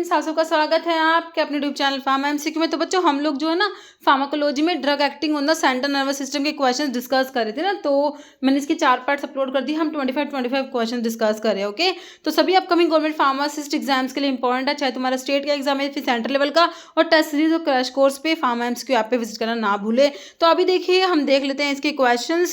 Friends, आप सबका स्वागत है आपके अपने यूट्यूब चैनल फार्मा एमसीक्यू में। तो बच्चों हम लोग जो है ना फार्माकोलॉजी में drug acting on the central nervous system के क्वेश्चंस डिस्कस कर रहे थे ना, तो मैंने इसके 4 पार्ट्स अपलोड कर दिए। हम 25 क्वेश्चन डिस्कस कर रहे हैं। ओके, तो सभी अपकमिंग गवर्नमेंट फार्मासिस्ट एग्जाम्स के लिए इंपॉर्टेंट है, चाहे तुम्हारा स्टेट का एग्जाम है फिर सेंट्रल लेवल का। और टेस्ट सीरीज और क्रैश कोर्स पे फार्मा एमसीक्यू ऐप पे विजिट करना ना भूले। तो अभी देखिए हम देख लेते हैं इसके क्वेश्चन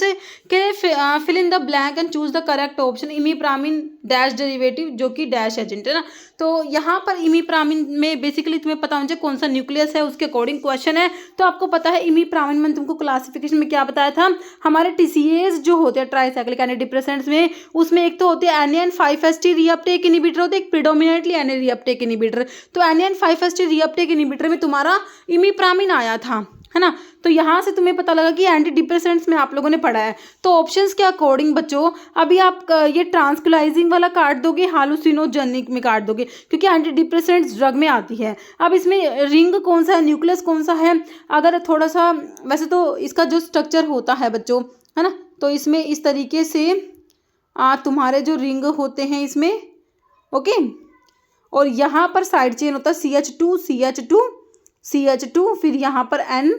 के fill in the blank and choose the correct option. Imipramine dash derivative जो कि डैश एजेंट है ना, तो यहाँ पर इमीप्रामिन में बेसिकली तुम्हें पता होना चाहिए कौन सा न्यूक्लियस है, उसके अकॉर्डिंग क्वेश्चन है। तो आपको पता है इमीप्रामिन में तुमको क्लासिफिकेशन में क्या बताया था, हमारे टीसीएस जो होते हैं ट्राइसाइक्लिक एंटी डिप्रेसेंट्स में, उसमें एक तो होते हैं एन 5-HT रीअपटेक इनिबिटर होते हैं, एक प्रिडोमिनेटली एन रीअपटेक इनिबिटर। तो एन 5-HT रीअपटेक इनिबिटर में तुम्हारा इमीप्रामिन आया था, है ना। तो यहाँ से तुम्हें पता लगा कि एंटी डिप्रेसेंट्स में आप लोगों ने पढ़ा है। तो ऑप्शंस के अकॉर्डिंग बच्चों अभी आप ये ट्रांसक्युलाइजिंग वाला काट दोगे, हालुसिनोजेनिक में काट दोगे, क्योंकि एंटी डिप्रेसेंट्स ड्रग में आती है। अब इसमें रिंग कौन सा है, न्यूक्लियस कौन सा है, अगर थोड़ा सा वैसे तो इसका जो स्ट्रक्चर होता है बच्चों, है ना, तो इसमें इस तरीके से तुम्हारे जो रिंग होते हैं इसमें, ओके, और यहाँ पर साइड चेन होता है CH2 फिर यहाँ पर N,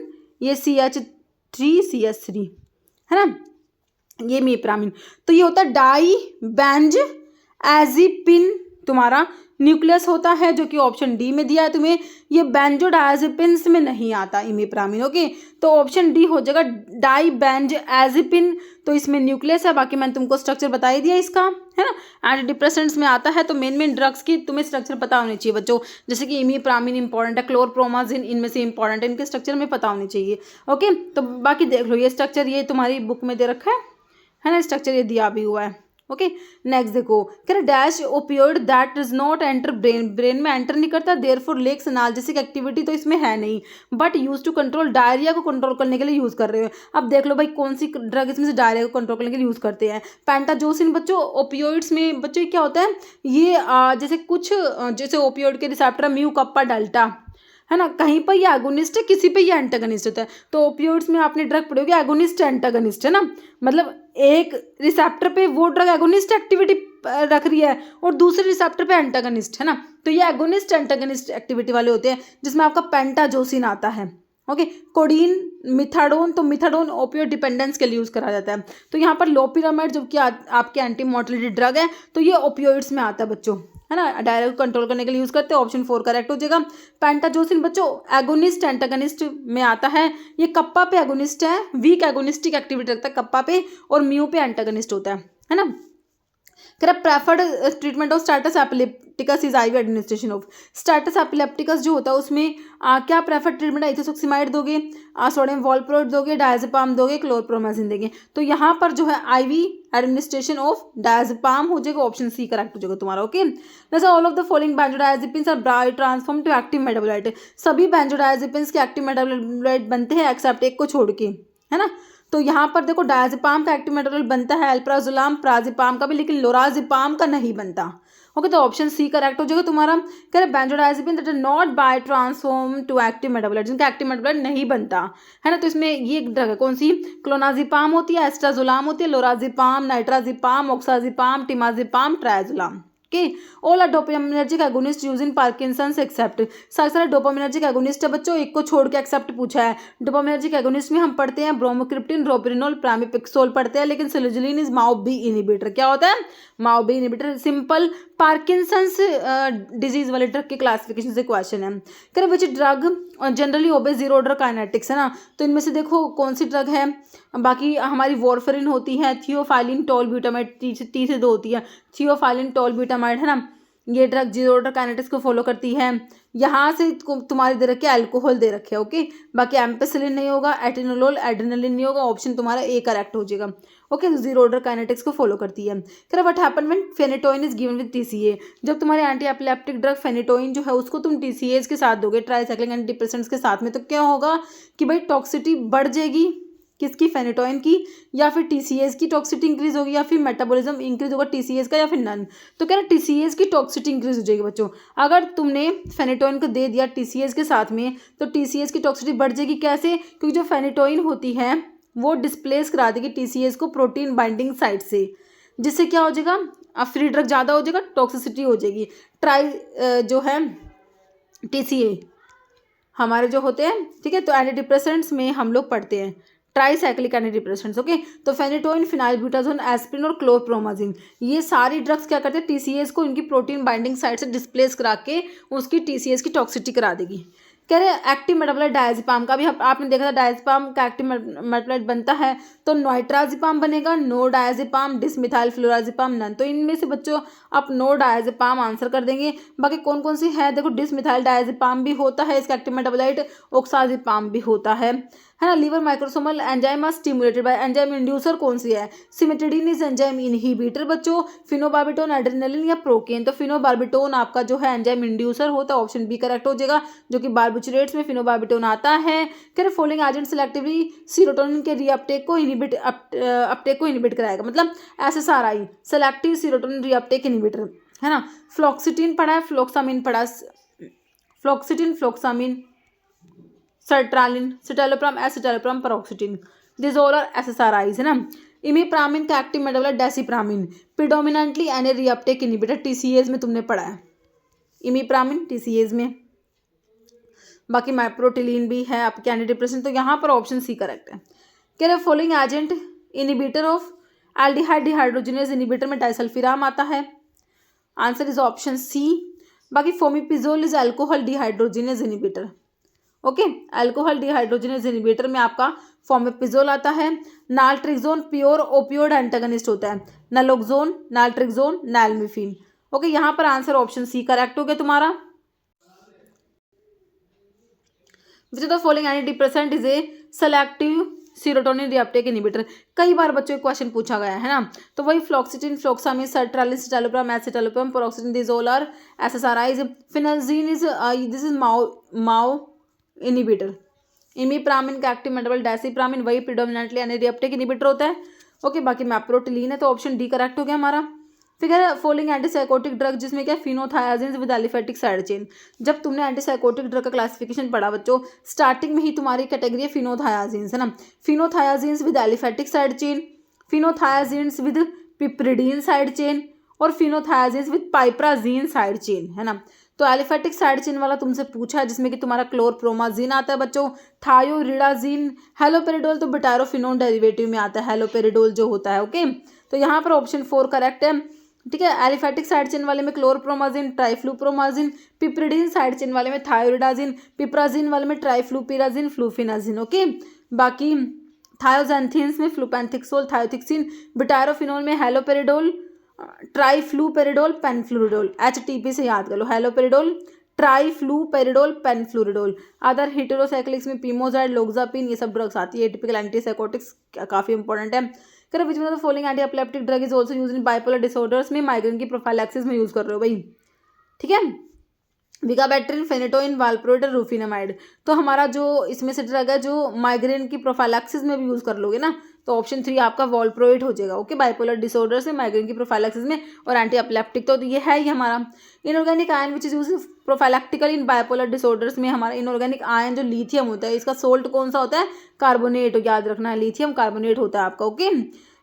ये CH3 है ना, ये इमीप्रामिन। तो ये होता है डाई बेंज एजिपिन, तुम्हारा न्यूक्लियस होता है, जो कि ऑप्शन डी में दिया है तुम्हें। ये बेंजोडायजेपिन्स में नहीं आता इमीप्रामिन। ओके, तो ऑप्शन डी हो जाएगा डाई बेंज एजिपिन। तो इसमें न्यूक्लियस है, बाकी मैंने तुमको स्ट्रक्चर बता ही दिया इसका, है ना। एंटी डिप्रेसेंट्स में आता है, तो मेन ड्रग्स की तुम्हें स्ट्रक्चर पता होनी चाहिए बच्चों। जैसे कि इमीप्रामिन इंपॉर्टेंट है, क्लोरप्रोमाजिन इनमें से इंपॉर्टेंट है, इनके स्ट्रक्चर में पता होनी चाहिए। ओके, तो बाकी देख लो, ये स्ट्रक्चर ये तुम्हारी बुक में दे रखा है ना, स्ट्रक्चर ये दिया भी हुआ है। ओके, नेक्स्ट देखो, कह रहे dash opioid that does not enter brain में एंटर नहीं करता, देयरफॉर लेक्स एनाल्जेसिक एक्टिविटी, तो इसमें है नहीं, but use to control diarrhoea को कंट्रोल करने के लिए यूज कर रहे हो। अब देख लो भाई कौन सी ड्रग इसमें से डायरिया को कंट्रोल करने के लिए यूज करते हैं। पेंटाजोसिन बच्चों ओपियोइड्स में बच्चों क्या होता है, ये जैसे कुछ जैसे ओपियोइड के रिसेप्टर म्यू कप्पा डेल्टा, है ना, कहीं पर ये एगोनिस्ट है, किसी पे ये एंटागनिस्ट होता है। तो ओपियोइड्स में आपने ड्रग पढ़ी होगी एगोनिस्ट एंटागनिस्ट, है ना, मतलब एक रिसेप्टर पे वो ड्रग एगोनिस्ट एक्टिविटी रख रही है और दूसरे रिसेप्टर पे एंटागनिस्ट, है ना। तो ये एगोनिस्ट एंटागनिस्ट एक्टिविटी वाले होते हैं, जिसमें आपका पेंटाजोसिन आता है। ओके, कोडीन मिथाडोन, तो मिथाडोन ओपियोइड डिपेंडेंस के लिए यूज करा जाता है। तो यहाँ पर लोपिरामाइड जो कि आपके एंटी मोर्टेलिटी ड्रग है, तो ये ओपियोइड्स में आता है बच्चों, है ना, डायरेक्ट कंट्रोल करने के लिए यूज करते हैं। ऑप्शन 4 करेक्ट हो जाएगा। पेंटाजोसिन बच्चों एगोनिस्ट एंटागनिस्ट में आता है, ये कप्पा पे एगोनिस्ट है, वीक एगोनिस्टिक एक्टिविटी रखता है कप्पा पे, और म्यू पे एंटागनिस्ट होता है ना। Preferred treatment of status epilepticus is IV administration of status epilepticus जो होता है उसमें क्या प्रेफर्ड ट्रीटमेंट, आइसोक्सिमाइड दोगे, सोडियम वॉलप्रोट दोगे, डायजेपाम दोगे, क्लोरप्रोमाजिन देंगे। तो यहाँ पर जो है आईवी एडमिनिस्ट्रेशन ऑफ डायजेपाम हो जाएगा, ऑप्शन सी करेक्ट हो जाएगा तुम्हारा। ओके, जैसे all of the following benzodiazepines are biotransform to active metabolite, सभी बेंजोडायजेपिन्स के एक्टिव मेटाबोलाइट बनते हैं एक्सेप्ट एक को छोड़ के, है ना। तो यहाँ पर देखो डायजेपाम का एक्टिव मेटाबोलाइट बनता है, अल्प्राजोलाम प्राजिपाम का भी, लेकिन लोराजिपाम का नहीं बनता। ओके, तो ऑप्शन सी करेक्ट हो जाएगा तुम्हारा। कह रहे benzodiazepine that are not biotransform to active metabolite, जिनका एक्टिव मेटाबोलाइट नहीं बनता, है ना। तो इसमें ये ड्रग है कौन सी, क्लोनाजिपाम होती है, एस्ट्राजोलाम होती है, lorazepam, nitrazepam, oxazepam, temazepam, triazolam. Okay, all are dopaminergic agonist use in Parkinson's except, सारे डोपामिनर्जिक एगोनिस्ट है बच्चों, एक को छोड़ के एक्सेप्ट पूछा है। डोपामिनर्जिक एगोनिस्ट में हम पढ़ते हैं ब्रोमोक्रिप्टिन, ड्रोपिरिनोल, प्रामिपिक्सोल पढ़ते हैं, लेकिन सिलोजिलिन इज माओ-बी इनिबिटर। क्या होता है, MAO B inhibitor. Simple Parkinson's disease वाले ड्रग के क्लासिफिकेशन से क्वेश्चन है। करें which drug generally obey zero order kinetics, है ना। तो इनमें से देखो कौन सी ड्रग है, बाकी हमारी वॉरफेरिन होती है, थियोफाइलिन टोलब्यूटामाइड, टी से 2 होती है, थियोफाइलिन टोलब्यूटामाइड, है ना। ये ड्रग जीरो ऑर्डर काइनेटिक्स को फॉलो करती है। यहाँ से तुम्हारे दे रखे अल्कोहल दे रखे, ओके, बाकी एम्पेसिलिन नहीं होगा, एटेनोलोल एड्रेनलिन नहीं होगा, ऑप्शन तुम्हारा ए करेक्ट हो जाएगा। ओके, जीरो ऑर्डर काइनेटिक्स को फॉलो करती है। कह what happen when phenytoin is given with TCA, जब तुम्हारे एंटी एपिलेप्टिक ड्रग फेनेटोइन जो है उसको तुम टीसीएज के साथ दोगे, ट्राइसाइक्लिक एंटी डिप्रेसेंट्स के साथ में, तो क्या होगा कि भाई टॉक्सिटी बढ़ जाएगी, किसकी, फेनेटोइन की, या फिर टीसीएस की टॉक्सिटी इंक्रीज होगी, या फिर मेटाबॉलिज्म इंक्रीज होगा टीसीएस का, या फिर नन। तो कह रहे टीसीएस की टॉक्सिटी इंक्रीज हो जाएगी बच्चों। अगर तुमने फेनेटोइन को दे दिया टीसीएस के साथ में, तो टीसीएस की टॉक्सिटी बढ़ जाएगी। कैसे, क्योंकि जो फेनेटोइन होती है वो डिस्प्लेस करा देगी टीसीएस को प्रोटीन बाइंडिंग साइट से, जिससे क्या हो जाएगा, फ्री ड्रग ज़्यादा हो जाएगा, टॉक्सिसिटी हो जाएगी। जो है TCA हमारे जो होते हैं, ठीक है। तो एंटी डिप्रेसेंट्स में हम लोग पढ़ते हैं ट्राईसाइक्लिक एंटी डिप्रेसेंट्स, ओके। तो फेनिटोइन, फिनाइलब्यूटाजोन, एस्पिरिन और क्लोरप्रोमाजिन, ये सारी ड्रग्स क्या करते हैं, TCAs को इनकी प्रोटीन बाइंडिंग साइट से डिस्प्लेस करा के उसकी TCAs की टॉक्सिसिटी करा देगी। कह रहे एक्टिव मेटाबोलाइट डायजेपाम का भी आपने देखा था, डायजेपाम का एक्टिव मेटाबोलाइट बनता है तो नोइट्राजेपाम बनेगा, नो डायजेपाम, डिसमिथाइल फ्लोराजेपाम, नन। तो इनमें से बच्चों आप नो डायजेपाम आंसर कर देंगे। बाकी कौन कौन सी है, देखो डिसमिथाइल डायजेपाम भी होता है इसका एक्टिव मेटाबोलाइट, ओक्साजेपाम भी होता है ना। Liver microsomal enzyme are stimulated by, enzyme inducer कौन सी है, सिमेटिडीन इज एंजाइम इनहिबिटर बच्चों, फिनोबार्बिटोन, एड्रेनलिन या प्रोकेन। तो फिनोबार्बिटोन आपका जो है एंजाइम इंड्यूसर होता है, ऑप्शन बी करेक्ट हो जाएगा, जो कि बार्बिचुरेट्स में फिनोबार्बिटोन आता है। कह रहे फॉलोइंग एजेंट सेलेक्टिवली सीरोटोनिन के रीअपटेक को इनहिबिट कराएगा, मतलब SSRI selective serotonin reuptake inhibitor है ना। फ्लॉक्सिटिन पढ़ा है, फ्लोक्सामिन पढ़ा, fluoxetine, fluvoxamine, sertraline, citalopram, escitalopram, paroxetine, this all are SSRIs है ना। इमिप्रामिन का active metabolite desipramine, predominantly N reuptake inhibitor, TCAs में तुमने पढ़ा है इमिप्रामिन TCAs में। बाकी मैप्रोटिलीन भी है आपके एंटी डिप्रेसेंट, तो यहाँ पर ऑप्शन सी करेक्ट है। कह रहे following agent inhibitor of aldehyde dehydrogenase inhibitor में डाइसल्फिराम आता है, आंसर इज ऑप्शन सी। बाकी fomepizole is alcohol dehydrogenase inhibitor, okay. Alcohol dehydrogenase inhibitor में आपका फोमिपिजोल आता है। नाल्ट्रिक्सोन प्योर ओपियोड एंटागनिस्ट होता है, नलोक्सोन, नाल्ट्रिक्सोन, नैल्मिफिन, ओके। यहाँ पर आंसर ऑप्शन सी करेक्ट हो गया तुम्हारा। Which of the following anti depressant is a selective serotonin reuptake inhibitor, कई बार बच्चों को क्वेश्चन पूछा गया है ना। तो वही fluoxetine, fluvoxamine, sertraline, citalopram, escitalopram, paroxetine, this all are SSRIs। Phenelzine is this is MAO inhibitor. Imipramine का एक्टिव मेटाबोलाइट डेसिप्रामिन, वही प्रिडोमिनेंटली एन रीअपटेक इनहिबिटर होता है, ओके। बाकी मैप्रोटिलीन है, तो ऑप्शन डी करेक्ट हो गया हमारा। फिर फॉलोइंग एंटीसाइकोटिक ड्रग, जिसमें क्या फिनोथायाजिन विद एलिफेटिक साइड चेन। जब तुमने एंटीसाइकोटिक ड्रग का क्लासिफिकेशन पढ़ा बच्चों, स्टार्टिंग में ही तुम्हारी कैटेगरी है फिनोथायाजिन है ना। Phenothiazine with aliphatic side chain, phenothiazine with piperidine side chain और phenothiazine with piperazine side chain है ना। तो एलिफेटिक साइड चेन वाला तुमसे पूछा है, जिसमें कि तुम्हारा क्लोरप्रोमाजिन आता है बच्चों, थायोरिडाजिन, हेलोपेरिडोल तो बुटायरोफिनोन डेरिवेटिव में आता है हेलोपेरिडोल जो होता है, ओके। तो यहाँ पर ऑप्शन 4 करेक्ट है, ठीक है। एलिफेटिक साइड चेन वाले में क्लोरप्रोमाजिन, ट्राइफ्लूप्रोमाजिन, पिप्रिडीन साइड चेन वाले में थायोरिडाजिन, पिप्राजिन वाले में ट्राइफ्लूपिराजिन, फ्लूफिनाजिन, ओके। बाकी थायोजैंथिन्स में फ्लूपेंथिक्सोल, थायोथिक्सिन, बुटायरोफिनोल में हेलोपेरिडोल, ट्राइफ्लूपेरिडोल, पेनफ्लूरिडोल, HTP से याद कर लो, हेलोपेरिडोल, ट्राइफ्लूपेरिडोल, पेनफ्लूरिडोल। अदर हिटेरोसाइक्लिक्स में पीमोजाइड, लोक्सापिन, ये सब ड्रग्स आती है। टिपिकल एंटीसाइकोटिक्स काफी इंपॉर्टेंट है। कर which one of the following anti epileptic drug is also used in bipolar disorders में माइग्रेन की प्रोफाइलैक्सिस में यूज कर रहे हो भाई, ठीक है। विगाबैक्ट्रिन, फेनेटोइन, वाल्प्रोइड, रूफिनामाइड। तो हमारा जो इसमें से ड्रग है जो माइग्रेन की प्रोफाइलैक्सिस में भी यूज कर लोगे ना, तो ऑप्शन 3 आपका वॉल्प्रोइड हो जाएगा, ओके। बाइपोलर डिसऑर्डर्स में, माइग्रेन की प्रोफाइलैक्सिस में और एंटी एपिलेप्टिक, तो ये है ही हमारा। Inorganic ion which is use prophylactically in bipolar disorders में, हमारा इनऑर्गेनिक आयन जो लिथियम होता है, इसका सोल्ट कौन सा होता है, कार्बोनेट, याद रखना है, लिथियम कार्बोनेट होता है आपका, okay.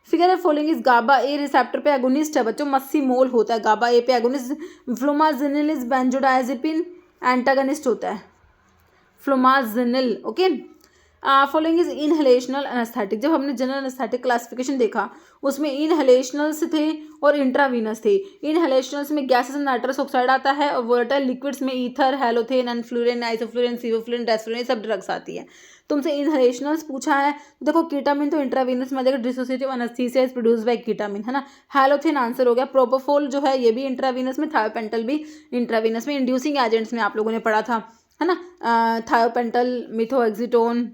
Figure following is GABA A receptor पे एगोनिस्ट है बच्चों, मस्सीमोल होता है गाबा ए पे agonist. Flumazenil is benzodiazepine antagonist होता है, flumazenil, okay. Following is inhalational anaesthetic. जब हमने जनरल एनेस्थेटिक क्लासिफिकेशन देखा, उसमें इनहेलेशनल्स थे और इंट्रावीनस थे। इनहेलेशनल्स में गैसेस एंड नाइट्रस ऑक्साइड आता है, और वोलेटाइल लिक्विड्स में ईथर, हेलोथेन, एनफ्लूरेन, आइसोफ्लूरेन, सीवोफ्लूरेन, डेस्फ्लूरेन, सब ड्रग्स आती है। तुमसे इनहेलेशनल्स पूछा है, देखो कीटामिन तो इंट्रावीनस में, देखो dissociative anaesthesia is produced by ketamine है ना। हेलोथेन आंसर हो गया। प्रोपोफोल जो है ये भी इंट्रावीनस में, थायोपेंटल भी इंट्रावीनस में। इंड्यूसिंग एजेंट्स में आप लोगों ने पढ़ा था है ना, थायोपेंटल, मिथोएक्सिटोन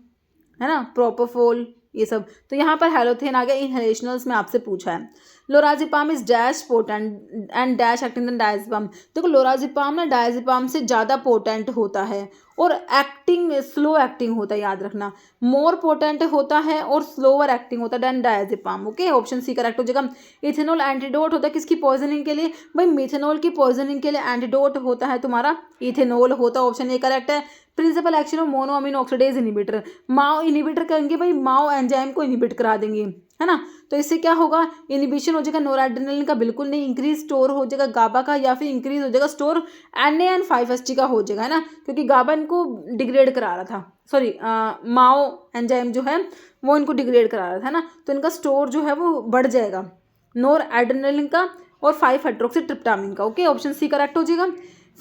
है ना, प्रोपोफोल, ये सब। तो यहाँ पर हेलोथेन आ गया। इनहेलेशनल्स में आपसे पूछा है। Lorazepam is dash potent and dash acting than diazepam. देखो लोराजिपाम ना डायजेपाम से ज़्यादा पोटेंट होता है और एक्टिंग स्लो एक्टिंग होता है, याद रखना। मोर पोटेंट होता है और स्लोअर एक्टिंग होता है then diazepam, okay. Option C correct हो जाएगा। इथेनॉल एंटीडोट होता है किसकी पॉइजनिंग के लिए, भाई मिथेनॉल की पॉइजनिंग के लिए एंटीडोट होता है तुम्हारा इथेनॉल होता है, ऑप्शन ए करेक्ट है। Principal action of monoamine oxidase inhibitor, MAO inhibitor करेंगे भाई, माओ एंजाइम को इनिबिट करा देंगे, है ना। तो इससे क्या होगा, इनिबिशन हो जाएगा नोरएड्रेनालिन का, बिल्कुल नहीं, इंक्रीज स्टोर हो जाएगा गाबा का, या फिर इंक्रीज हो जाएगा स्टोर NAN5-HT का हो जाएगा, है ना, क्योंकि गाबा इनको डिग्रेड करा रहा था, सॉरी माओ एंजाइम जो है वो इनको डिग्रेड करा रहा था ना, तो इनका स्टोर जो है वो बढ़ जाएगा नोरएड्रेनालिन का और 5-हाइड्रोक्सीट्रिप्टामिन का। ओके, ऑप्शन सी करेक्ट हो जाएगा।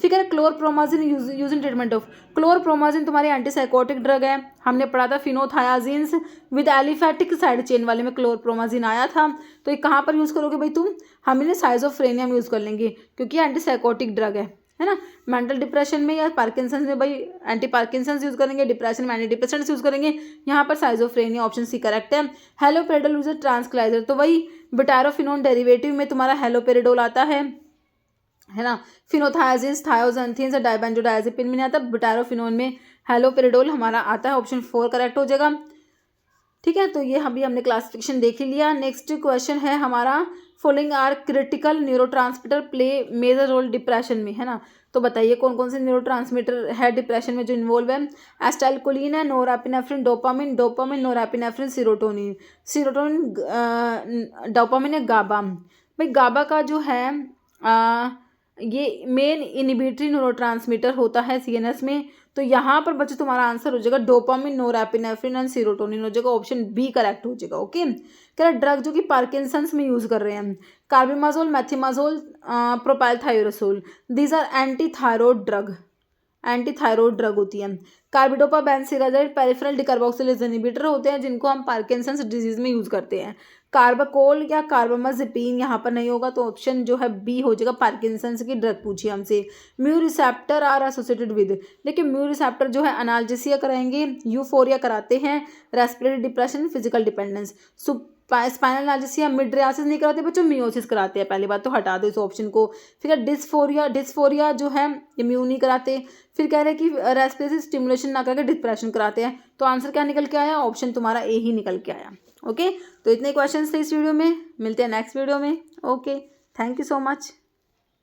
Figure chlorpromazine use in treatment of, chlorpromazine तुम्हारी एंटीसाइकोटिक ड्रग है, हमने पढ़ा था phenothiazines with aliphatic side chain वाले में क्लोरप्रोमाजिन आया था। तो ये कहाँ पर यूज़ करोगे भाई तुम, हम इन्हें साइजोफ्रेनिया में यूज़ कर लेंगे क्योंकि एंटीसाइकोटिक ड्रग है ना। मेंटल डिप्रेशन में या पार्किंसन में भाई एंटी पार्किंसन यूज़ करेंगे, डिप्रेशन में एंटी डिप्रेसेंट्स यूज़ करेंगे, यहाँ पर साइजोफ्रेनिया, ऑप्शन सी करेक्ट है। हेलोपेरिडोल यूज ट्रांसक्लाइजर, तो वही बुटारोफिनोन डेरिवेटिव में तुम्हारा हेलोपेरिडोल आता है ना। फिनोथायाजीन्स, थायोजैंथीन्स और डाइबेंजोडायजेपिन में नहीं आता, बुटारोफिनोन में हेलोपेरिडोल हमारा आता है, ऑप्शन 4 करेक्ट हो जाएगा। ठीक है, तो ये अभी हमने क्लासिफिकेशन देख ही लिया। नेक्स्ट क्वेश्चन है हमारा, following are critical neurotransmitter play major role depression में, है ना। तो बताइए कौन कौन से न्यूरोट्रांसमीटर है डिप्रेशन में जो इन्वॉल्व है। एसिटाइलकोलिन है, नोरएपिनेफ्रिन, डोपामिन, नोरएपिनेफ्रिन, सीरोटोनिन, डोपामिन है, गाबा। भाई गाबा का जो है ये मेन इनिबिटरी न्यूरोट्रांसमीटर होता है CNS में, तो यहाँ पर बच्चों तुम्हारा आंसर हो जाएगा डोपामिन, नोरएपिनेफ्रिन एंड सीरोटोनिन हो जाएगा, ऑप्शन बी करेक्ट हो जाएगा। ओके, क्या ड्रग जो कि पार्किंसंस में यूज कर रहे हैं, carbimazole, methimazole, propylthiouracil, these are anti thyroid drug होती है। Carbidopa, benserazide, peripheral decarboxylase inhibitor होते हैं जिनको हम पार्किंसंस डिजीज में यूज करते हैं। कार्बाकोल या कार्बामाजेपिन यहाँ पर नहीं होगा, तो ऑप्शन जो है बी हो जाएगा, पार्किंसंस की ड्रग पूछिए हमसे। Mu receptor are associated with, देखिए म्यू रिसेप्टर जो है अनाल्जेसिया कराएंगे, यूफोरिया कराते हैं, respiratory depression, physical dependence, spinal analgesia, mydriasis नहीं कराते बच्चों, मियोसिस कराते हैं, पहली बात तो हटा दो इस ऑप्शन को। फिर डिस्फोरिया जो है इम्यून नहीं कराते। फिर कह रहे हैं कि रेस्पिरेटरी स्टिमुलेशन ना करके डिप्रेशन कराते हैं, तो आंसर क्या निकल के आया, ऑप्शन तुम्हारा ए ही निकल के आया। ओके, तो इतने क्वेश्चंस थे इस वीडियो में, मिलते हैं नेक्स्ट वीडियो में। Okay, thank you so much.